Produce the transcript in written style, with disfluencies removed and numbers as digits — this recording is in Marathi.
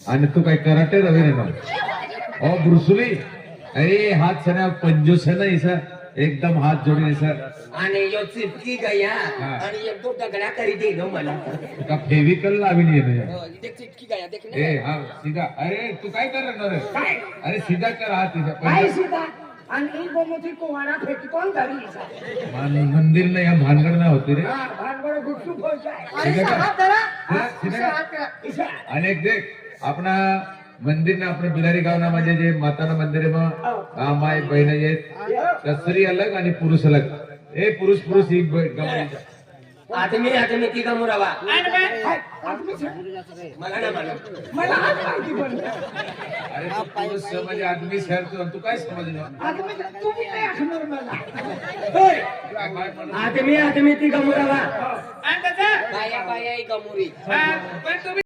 आणि तू काय कराटे रवी रे ना ओ ब्रुसुली अरे हाथ सना पंजो से ना ऐसा एकदम हाथ जोड़े सर आणि यो चिपकी गया हा. आणि एक दो दगडा करी दे नो मला का फेविकल लावी नाही आहे हो, देख चिपकी गया देख ए ना हा सीधा अरे तू काय करणार रे काय अरे सीधा कर हाथ तिचा काय सीधा आणि ई गोमती कोवाडा फेकी कोण घरी मंदिर ना या भानगड ना होते रे हा भानगड गुपचूप होय काय सीधा कर. करा हा, सीधा कर. इशा आणि एक देख अपना मंदिर ना अपने बिलारी गाव ना म्हणजे जे माता ना मंदिर आहे मग माय बहीण आहेत त्या स्त्री अलग आणि पुरुष अलग ए पुरुष पुरुष ही गमवायचा आदमी ती गमुरावा हाय, मला ना मला मला आज माहिती पडलं. अरे तू पुरुष म्हणजे आदमी शहर तू काय समजलं आदमी तुम्ही नाही असणार मला. होय. काय म्हणून आदमी ती गमुरावा आणि त्याचं? बाया बाया ही गमुरी हा, पण तुम्ही